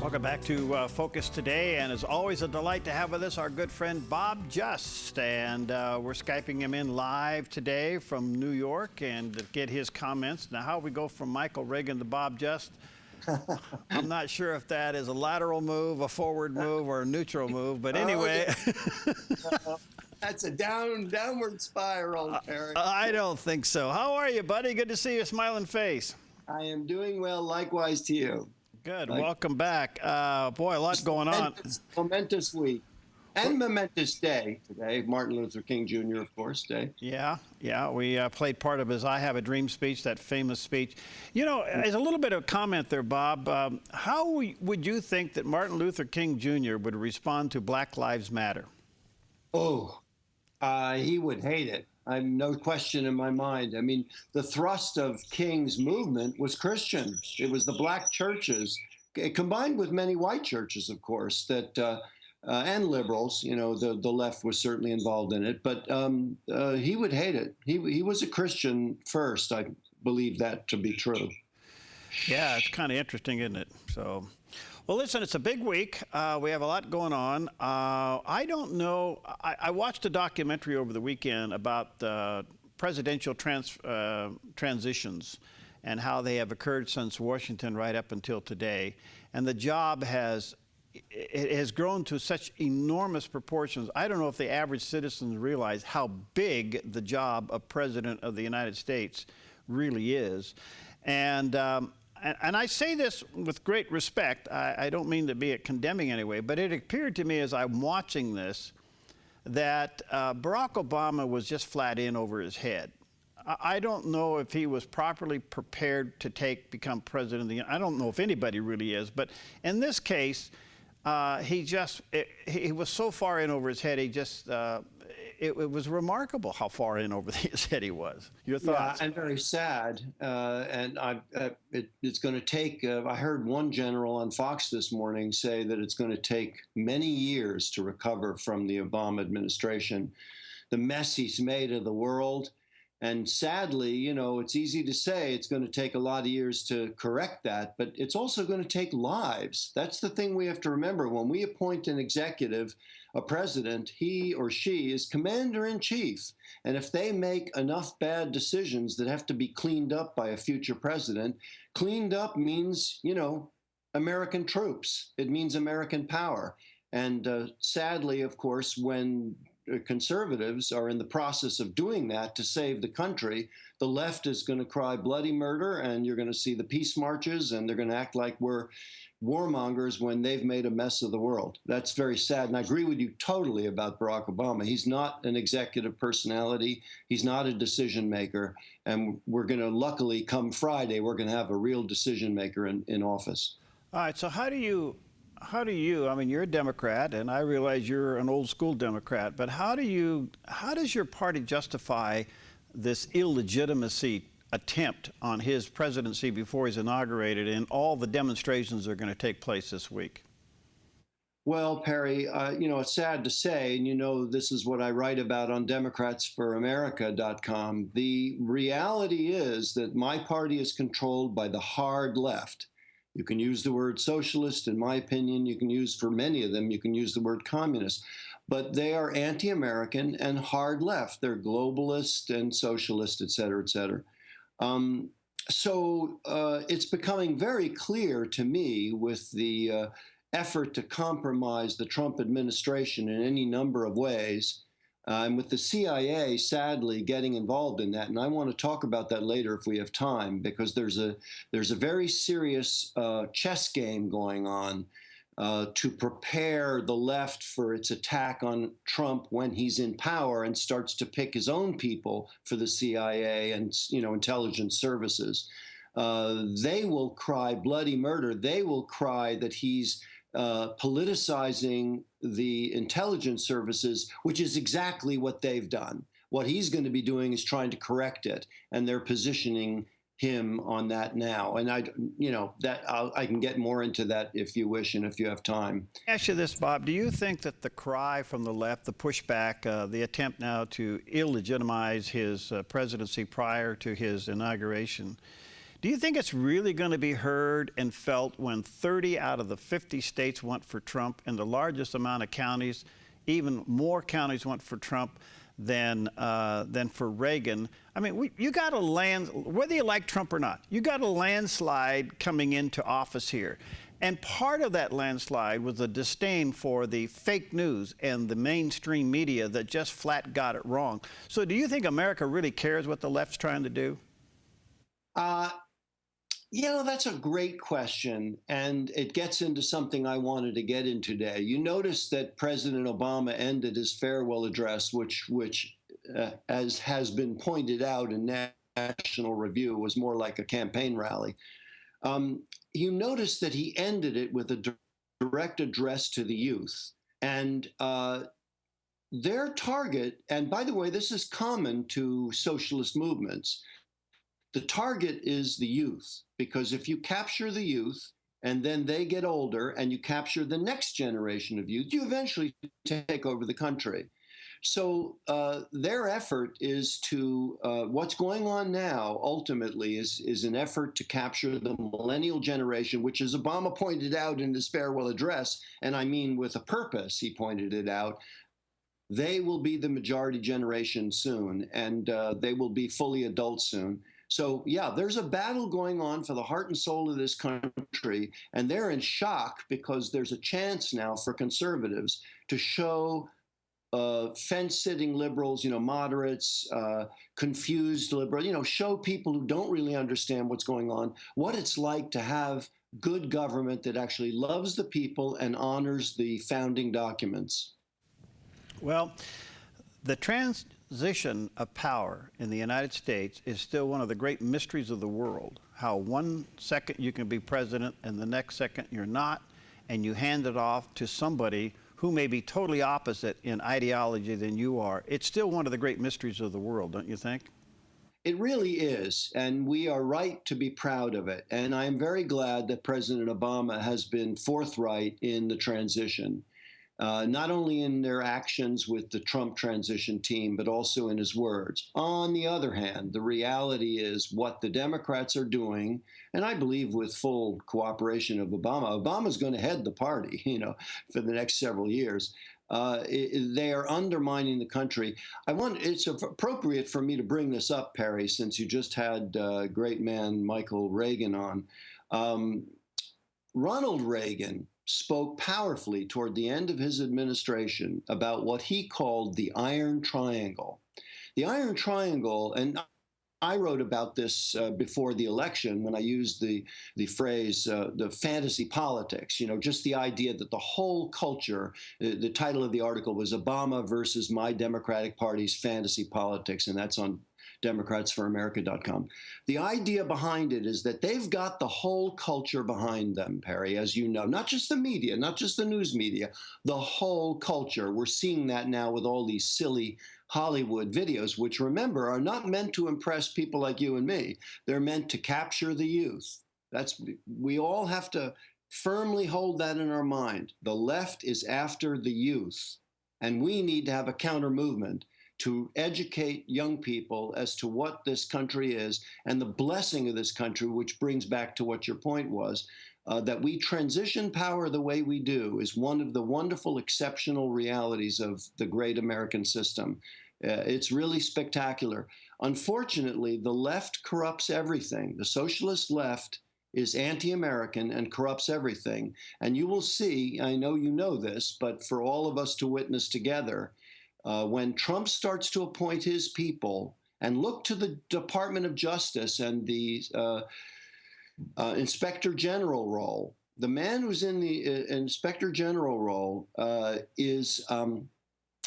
Welcome back to Focus Today, and it's always a delight to have with us our good friend Bob Just, and we're Skyping him in live today from New York and to get his comments. Now, how we go from Michael Reagan to Bob Just, I'm not sure if that is a lateral move, a forward move, or a neutral move, but anyway. That's a downward spiral, Perry. I don't think so. How are you, buddy? Good to see your smiling face. I am doing well, likewise to you. Good. Welcome back. Boy, a lot going on. Momentous week and momentous day today. Martin Luther King Jr., of course, day. Yeah. We played part of his I Have a Dream speech, that famous speech. You know, as a little bit of comment there, Bob, how would you think that Martin Luther King Jr. would respond to Black Lives Matter? Oh, he would hate it. I'm no question in my mind. I mean, the thrust of King's movement was Christian. It was the black churches, combined with many white churches, of course, that and liberals. You know, the left was certainly involved in it, but he would hate it. He was a Christian first. I believe that to be true. Yeah, it's kind of interesting, isn't it? So. Well, listen, it's a big week. We have a lot going on. I don't know. I watched a documentary over the weekend about presidential transitions and how they have occurred since Washington right up until today. And the job has grown to such enormous proportions. I don't know if the average citizens realize how big the job of President of the United States really is. And I say this with great respect. I don't mean to be condemning anyway, but it appeared to me as I'm watching this that Barack Obama was just flat in over his head. I don't know if he was properly prepared to become president of the United States. I don't know if anybody really is, but in this case, he was so far in over his head. It was remarkable how far in over his head he was. Your thoughts? Yeah, and very sad. And it's going to take, I heard one general on Fox this morning say that it's going to take many years to recover from the Obama administration, the mess he's made of the world. And sadly, you know, it's easy to say it's going to take a lot of years to correct that, but it's also going to take lives. That's the thing we have to remember. When we appoint an executive, a president, he or she is commander-in-chief. And if they make enough bad decisions that have to be cleaned up by a future president, cleaned up means, you know, American troops. It means American power. And sadly, of course, when conservatives are in the process of doing that to save the country, the left is going to cry bloody murder, and you're going to see the peace marches, and they're going to act like we're warmongers when they've made a mess of the world. That's very sad, and I agree with you totally about Barack Obama. He's not an executive personality. He's not a decision maker, and we're going to, luckily, come Friday, we're going to have a real decision maker in office. All right, so how do you, I mean, you're a Democrat, and I realize you're an old school Democrat, but how does your party justify this illegitimacy attempt on his presidency before he's inaugurated and all the demonstrations that are going to take place this week? Well, Perry, you know, it's sad to say, and you know, this is what I write about on DemocratsForAmerica.com. The reality is that my party is controlled by the hard left. You can use the word socialist, in my opinion. You can use, for many of them, you can use the word communist. But they are anti-American and hard left. They're globalist and socialist, et cetera, et cetera. So it's becoming very clear to me with the effort to compromise the Trump administration in any number of ways, and with the CIA, sadly, getting involved in that. And I want to talk about that later if we have time, because there's a very serious chess game going on to prepare the left for its attack on Trump when he's in power and starts to pick his own people for the CIA and, you know, intelligence services. They will cry bloody murder. They will cry that he's politicizing the intelligence services, which is exactly what they've done. What he's going to be doing is trying to correct it, and they're positioning him on that now. And I can get more into that if you wish and if you have time. Ask you this, Bob. Do you think that the cry from the left, the pushback, the attempt now to illegitimize his presidency prior to his inauguration, Do you think it's really going to be heard and felt when 30 out of the 50 states went for Trump and the largest amount of counties, even more counties went for Trump than for Reagan? I mean, you got a whether you like Trump or not, you got a landslide coming into office here. And part of that landslide was a disdain for the fake news and the mainstream media that just flat got it wrong. So do you think America really cares what the left's trying to do? Uh, that's a great question, and it gets into something I wanted to get in today. You notice that President Obama ended his farewell address, which as has been pointed out in National Review, was more like a campaign rally. You notice that he ended it with a direct address to the youth, and their target. And by the way, this is common to socialist movements. The target is the youth, because if you capture the youth and then they get older and you capture the next generation of youth, you eventually take over the country. So their effort is to, what's going on now ultimately is an effort to capture the millennial generation, which, as Obama pointed out in his farewell address, and I mean with a purpose, he pointed it out, they will be the majority generation soon, and they will be fully adults soon. So, yeah, there's a battle going on for the heart and soul of this country, and they're in shock because there's a chance now for conservatives to show fence-sitting liberals, moderates, confused liberals, show people who don't really understand what's going on, what it's like to have good government that actually loves the people and honors the founding documents. Well, the transition of power in the United States is still one of the great mysteries of the world. How 1 second you can be president and the next second you're not, and you hand it off to somebody who may be totally opposite in ideology than you are. It's still one of the great mysteries of the world, don't you think? It really is, and we are right to be proud of it. And I am very glad that President Obama has been forthright in the transition. Not only in their actions with the Trump transition team, but also in his words. On the other hand, the reality is what the Democrats are doing, and I believe with full cooperation of Obama. Obama's going to head the party, for the next several years. They are undermining the country. It's appropriate for me to bring this up, Perry, since you just had great man Michael Reagan on. Ronald Reagan spoke powerfully toward the end of his administration about what he called the Iron Triangle. The Iron Triangle, and I wrote about this before the election when I used the phrase, the fantasy politics, just the idea that the whole culture, the title of the article was Obama versus My Democratic Party's Fantasy Politics, and that's on democratsforamerica.com. The idea behind it is that they've got the whole culture behind them, Perry, as you know, not just the media, not just the news media, the whole culture. We're seeing that now with all these silly Hollywood videos, which, remember, are not meant to impress people like you and me. They're meant to capture the youth. We all have to firmly hold that in our mind. The left is after the youth, and we need to have a counter movement to educate young people as to what this country is and the blessing of this country, which brings back to what your point was, that we transition power the way we do is one of the wonderful, exceptional realities of the great American system. It's really spectacular. Unfortunately, the left corrupts everything. The socialist left is anti-American and corrupts everything. And you will see, I know you know this, but for all of us to witness together, when Trump starts to appoint his people and look to the Department of Justice and the Inspector General role, the man who's in the Inspector General role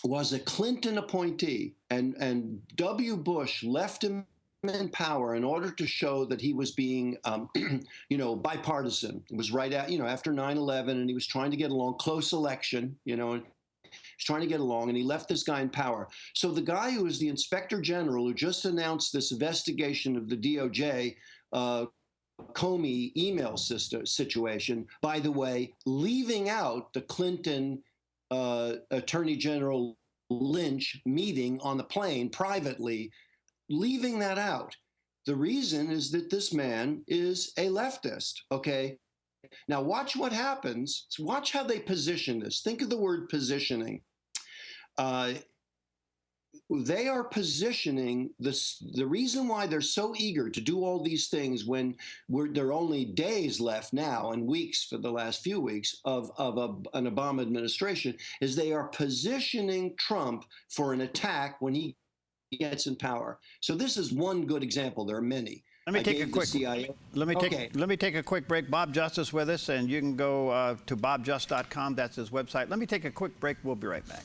was a Clinton appointee, and W. Bush left him in power in order to show that he was being, bipartisan. It was right after 9/11, and he was trying to get along. Close election, He's trying to get along, and he left this guy in power. So the guy who is the Inspector General, who just announced this investigation of the DOJ Comey email situation, by the way, leaving out the Clinton Attorney General Lynch meeting on the plane privately, leaving that out. The reason is that this man is a leftist, okay? Now, watch what happens. Watch how they position this. Think of the word positioning. They are positioning this. The reason why they're so eager to do all these things when there are only days left now and weeks for the last few weeks of an Obama administration is they are positioning Trump for an attack when he gets in power. So this is one good example. There are many. Let me take a quick. Let me take a quick break. Bob Justice with us, and you can go to bobjust.com. That's his website. Let me take a quick break. We'll be right back.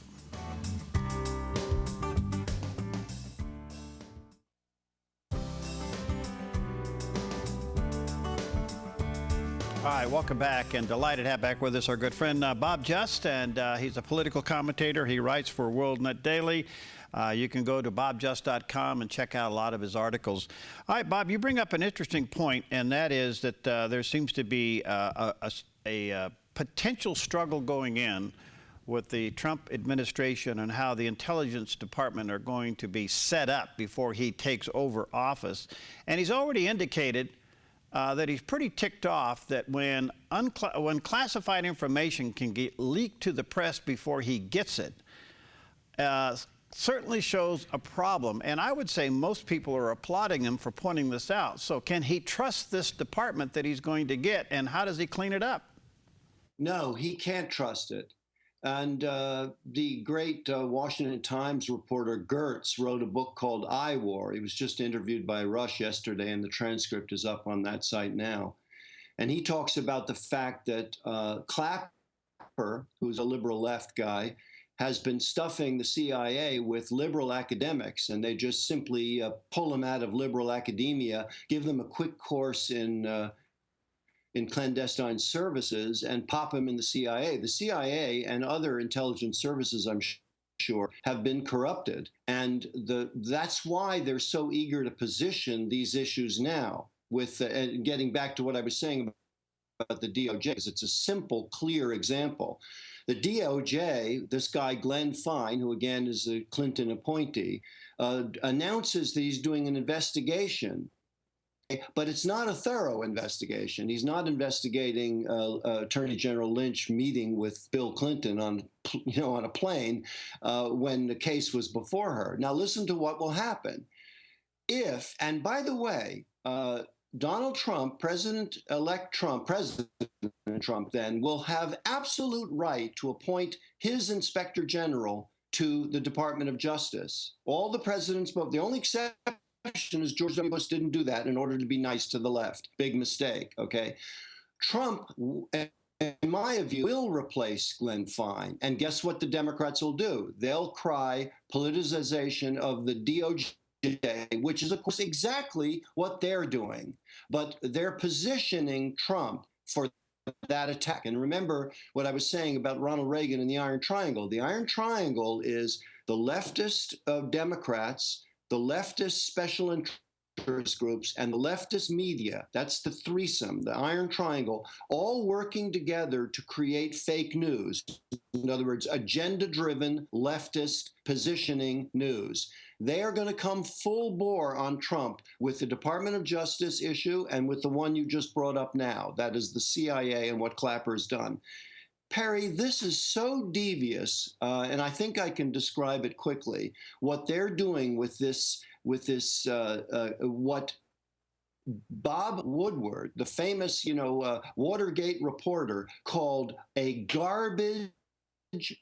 All right, welcome back, and delighted to have back with us our good friend Bob Just, and he's a political commentator. He writes for WorldNet Daily. You can go to bobjust.com and check out a lot of his articles. All right, Bob, you bring up an interesting point, and that is that there seems to be a potential struggle going in with the Trump administration and how the Intelligence Department are going to be set up before he takes over office. And he's already indicated that he's pretty ticked off that when classified information can get leaked to the press before he gets it, certainly shows a problem. And I would say most people are applauding him for pointing this out. So can he trust this department that he's going to get, and how does he clean it up? No, he can't trust it. And the great Washington Times reporter Gertz wrote a book called I War. He was just interviewed by Rush yesterday, and the transcript is up on that site now. And he talks about the fact that Clapper, who's a liberal left guy, has been stuffing the CIA with liberal academics, and they just simply pull them out of liberal academia, give them a quick course in clandestine services, and pop them in the CIA. The CIA and other intelligence services, I'm sure, have been corrupted. And that's why they're so eager to position these issues now. With and getting back to what I was saying about the DOJ, because it's a simple, clear example. The DOJ, this guy Glenn Fine, who again is a Clinton appointee, announces that he's doing an investigation. But it's not a thorough investigation. He's not investigating Attorney General Lynch meeting with Bill Clinton on a plane when the case was before her. Now listen to what will happen if, and by the way, Donald Trump, President-elect Trump, President Trump then will have absolute right to appoint his Inspector General to the Department of Justice. All the presidents, but the only exception is George W. Bush didn't do that in order to be nice to the left. Big mistake, okay? Trump, in my view, will replace Glenn Fine. And guess what the Democrats will do? They'll cry politicization of the DOJ, which is, of course, exactly what they're doing. But they're positioning Trump for that attack. And remember what I was saying about Ronald Reagan and the Iron Triangle. The Iron Triangle is the leftist Democrats, the leftist special interest groups, and the leftist media. That's the threesome, the Iron Triangle, all working together to create fake news. In other words, agenda-driven leftist positioning news. They are going to come full bore on Trump with the Department of Justice issue and with the one you just brought up now. That is the CIA and what Clapper's done. Perry, this is so devious, and I think I can describe it quickly. What they're doing with this, what Bob Woodward, the famous, Watergate reporter, called a garbage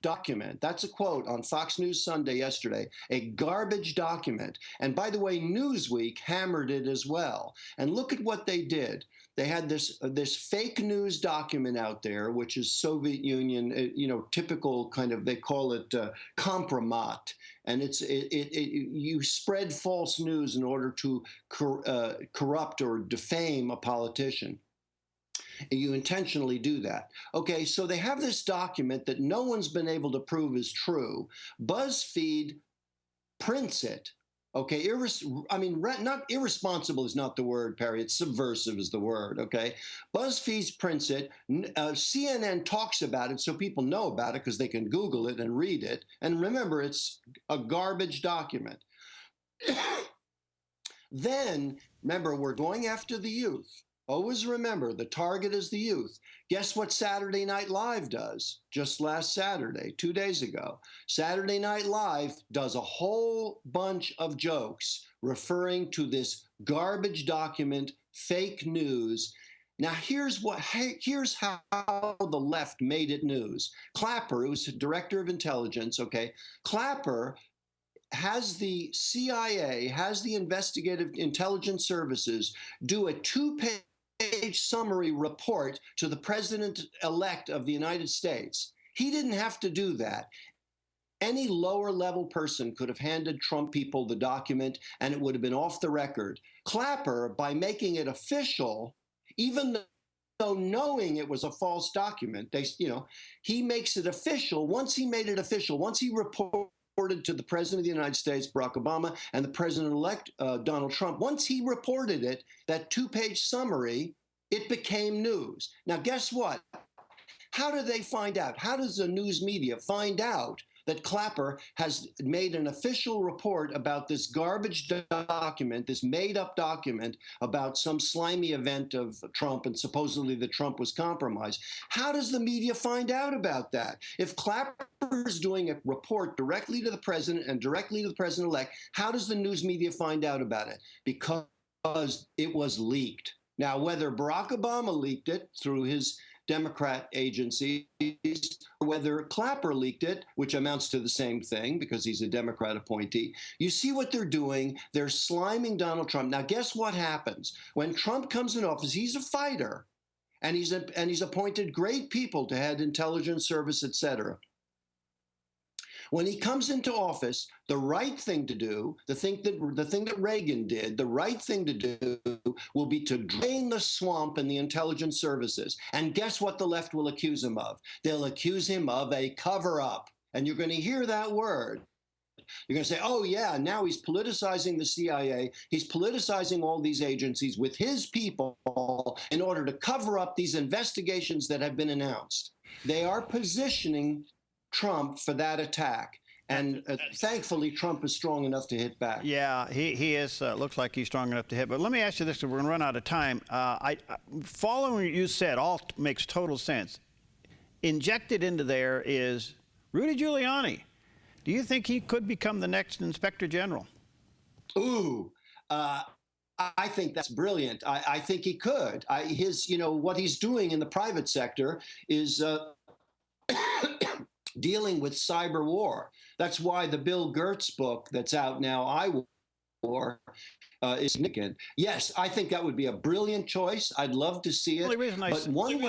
document. That's a quote on Fox News Sunday yesterday, a garbage document. And by the way, Newsweek hammered it as well. And look at what they did. They had this fake news document out there, which is Soviet Union, typical kind of, they call it compromat. And you spread false news in order to corrupt or defame a politician. You intentionally do that. Okay, so they have this document that no one's been able to prove is true. BuzzFeed prints it. Okay, not irresponsible is not the word, Perry. It's subversive is the word, okay? BuzzFeed prints it. CNN talks about it so people know about it because they can Google it and read it. And remember, it's a garbage document. Then, remember, we're going after the youth. Always remember, the target is the youth. Guess what Saturday Night Live does? Just last Saturday, 2 days ago. Saturday Night Live does a whole bunch of jokes referring to this garbage document, fake news. Now, here's how the left made it news. Clapper, who's the director of intelligence, okay, Clapper has the CIA, has the investigative intelligence services do a two-page summary report to the president-elect of the United States. He didn't have to do that. Any lower level person could have handed Trump people the document and it would have been off the record. Clapper, by making it official, even though knowing it was a false document, he makes it official. Once he made it official, once he reported to the President of the United States, Barack Obama, and the President-elect Donald Trump, once he reported it, that two-page summary, it became news. Now, guess what? How do they find out? How does the news media find out that Clapper has made an official report about this garbage document, this made-up document about some slimy event of Trump and supposedly that Trump was compromised? How does the media find out about that? If Clapper is doing a report directly to the president and directly to the president-elect, how does the news media find out about it? Because it was leaked. Now, whether Barack Obama leaked it through his Democrat agencies, or whether Clapper leaked it, which amounts to the same thing because he's a Democrat appointee. You see what they're doing? They're sliming Donald Trump. Now, guess what happens? When Trump comes in office, he's a fighter, and he's appointed great people to head intelligence service, etc. When he comes into office, the right thing to do, the thing that Reagan did, the right thing to do will be to drain the swamp in the intelligence services. And guess what the left will accuse him of? They'll accuse him of a cover-up. And you're going to hear that word. You're going to say, oh, yeah, now he's politicizing the CIA. He's politicizing all these agencies with his people in order to cover up these investigations that have been announced. They are positioning Trump for that attack. And thankfully, Trump is strong enough to hit back. Yeah, he is. Looks like he's strong enough to hit. But let me ask you this, because we're going to run out of time. Following what you said, all makes total sense. Injected into there is Rudy Giuliani. Do you think he could become the next Inspector General? Ooh, I think that's brilliant. I think he could. What he's doing in the private sector is dealing with cyber war. That's why the Bill Gertz book that's out now, I War, is significant. Yes, I think that would be a brilliant choice. I'd love to see it. But one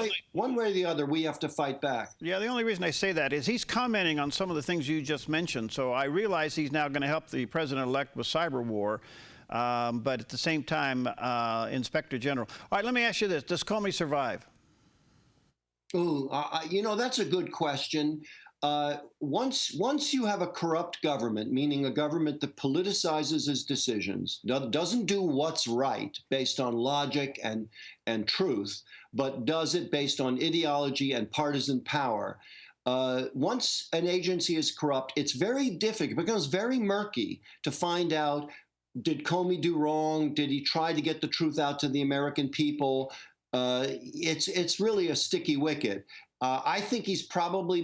way or the other, we have to fight back. Yeah, the only reason I say that is he's commenting on some of the things you just mentioned. So I realize he's now going to help the president-elect with cyber war. But at the same time, Inspector General. All right, let me ask you this. Does Comey survive? Ooh, that's a good question. Once you have a corrupt government, meaning a government that politicizes its decisions, doesn't do what's right based on logic and truth, but does it based on ideology and partisan power, once an agency is corrupt, it's very difficult. It becomes very murky to find out, did Comey do wrong? Did he try to get the truth out to the American people? It's really a sticky wicket. I think he's probably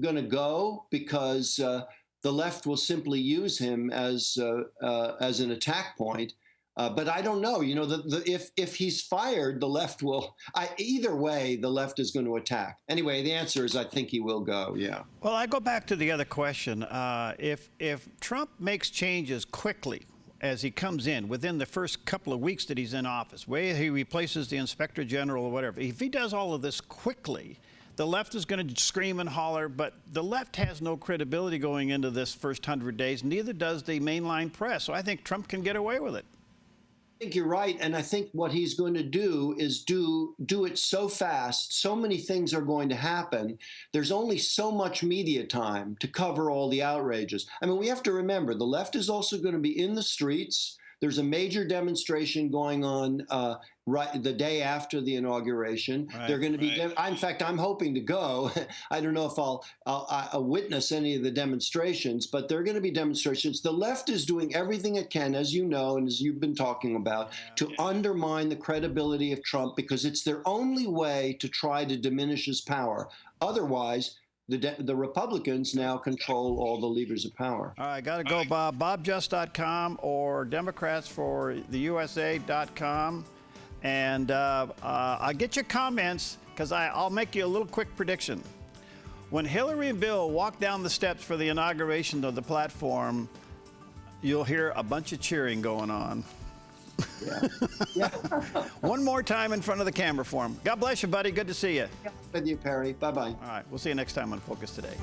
going to go because the left will simply use him as an attack point. But I don't know. If he's fired, the left will. Either way, the left is going to attack. Anyway, the answer is I think he will go. Yeah. Well, I go back to the other question. If Trump makes changes quickly as he comes in within the first couple of weeks that he's in office, where he replaces the Inspector General or whatever, if he does all of this quickly, the left is going to scream and holler, but the left has no credibility going into this first 100 days, neither does the mainline press. So I think Trump can get away with it. I think you're right, and I think what he's going to do is do it so fast. So many things are going to happen. There's only so much media time to cover all the outrages. I mean, we have to remember, the left is also going to be in the streets. There's a major demonstration going on right the day after the inauguration. They're going to be. In fact, I'm hoping to go. I don't know if I'll witness any of the demonstrations, but there are going to be demonstrations. The left is doing everything it can, as you know, and as you've been talking about, to undermine the credibility of Trump, because it's their only way to try to diminish his power. Otherwise, the Republicans now control all the levers of power. All right, got to go, Bob. BobJust.com or DemocratsForTheUSA.com. And I'll get your comments, because I'll make you a little quick prediction. When Hillary and Bill walk down the steps for the inauguration of the platform, you'll hear a bunch of cheering going on. Yeah. One more time in front of the camera for him. God bless you, buddy. Good to see you. With you, Perry. Bye-bye. All right, we'll see you next time on Focus Today.